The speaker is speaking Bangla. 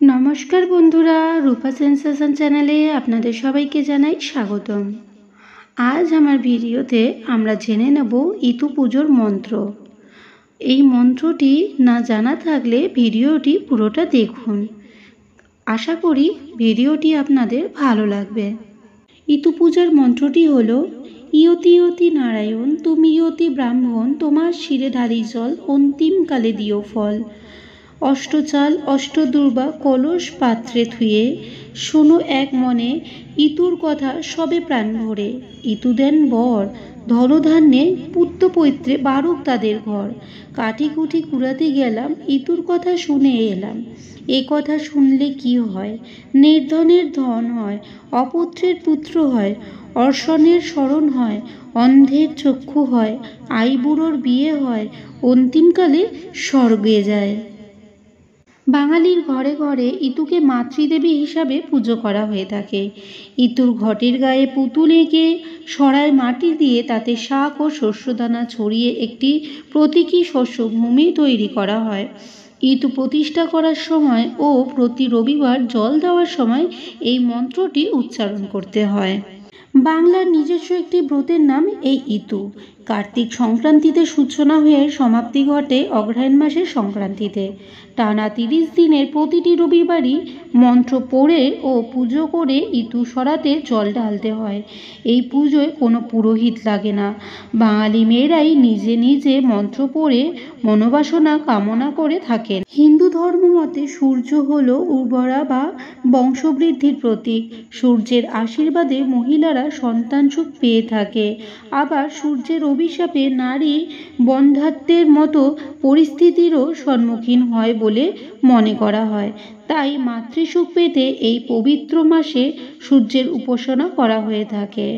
নমস্কার বন্ধুরা, রূপা সেন্সেশন চ্যানেলে আপনাদের সবাইকে জানাই স্বাগতম। আজ আমার ভিডিওতে আমরা জেনে নেব ইতু পুজোর মন্ত্র। এই মন্ত্রটি না জানা থাকলে ভিডিওটি পুরোটা দেখুন। আশা করি ভিডিওটি আপনাদের ভালো লাগবে। ইতু পূজার মন্ত্রটি হলো, ইয়তি ইয়তি নারায়ণ তুমি ইয়তি ব্রাহ্মণ, তোমার শিরে ঢালি জল অন্তিমকালে দিও ফল। অষ্টচাল অষ্টদুর্বা কলস পাত্রে থুয়ে, শোনো এক মনে ইতুর কথা সবে প্রাণ ভরে। ইতু দেন বর ধনধান্যে পুত্র পৈত্রে বারুক তাদের ঘর। কাঠি কুঠি কুড়াতে গেলাম ইতুর কথা শুনে এলাম। এ কথা শুনলে কি হয়, নির্ধনের ধন হয়, অপুত্রের পুত্র হয়, অর্শনের স্মরণ হয়, অন্ধের চক্ষু হয়, আইবুড়োর বিয়ে হয়, অন্তিমকালে স্বর্গে যায়। বাঙালির ঘরে ঘরে ইতুকে মাতৃদেবী হিসাবে পুজো করা হয়ে থাকে। ইতুর ঘটের গায়ে পুতুল এঁকে সরায় মাটি দিয়ে তাতে শাক ও শস্যদানা ছড়িয়ে একটি প্রতীকী শস্যভূমি তৈরি করা হয়। ইতু প্রতিষ্ঠা করার সময় ও প্রতি রবিবার জল দেওয়ার সময় এই মন্ত্রটি উচ্চারণ করতে হয়। বাংলার নিজস্ব একটি ব্রতের নাম এই ইতু। কার্তিক সংক্রান্তিতে সূচনা হয়ে সমাপ্তি ঘটে অগ্রহায়ণ মাসের সংক্রান্তিতে। টানা 30 দিনের প্রতিটি রবিবারই মন্ত্র পড়ে ও পুজো করে ইতু সরাতে জল ঢালতে হয়। এই পুজোয় কোনো পুরোহিত লাগে না। বাঙালি মেয়েরাই নিজে নিজে মন্ত্র পড়ে মনোবাসনা কামনা করে থাকেন। হিন্দু ধর্ম মতে সূর্য হলো উর্বরা বা বংশবৃদ্ধির প্রতীক। সূর্যের আশীর্বাদে মহিলারা সন্তান সুখ পেয়ে থাকে। আবার সূর্যের অভিশাপে নারী বন্ধ্যাত্বের মতো পরিস্থিতিরও সম্মুখীন হয় বলে মনে করা হয়। তাই মাতৃসুখ পেতে এই পবিত্র মাসে সূর্যের উপাসনা করা হয়ে থাকে।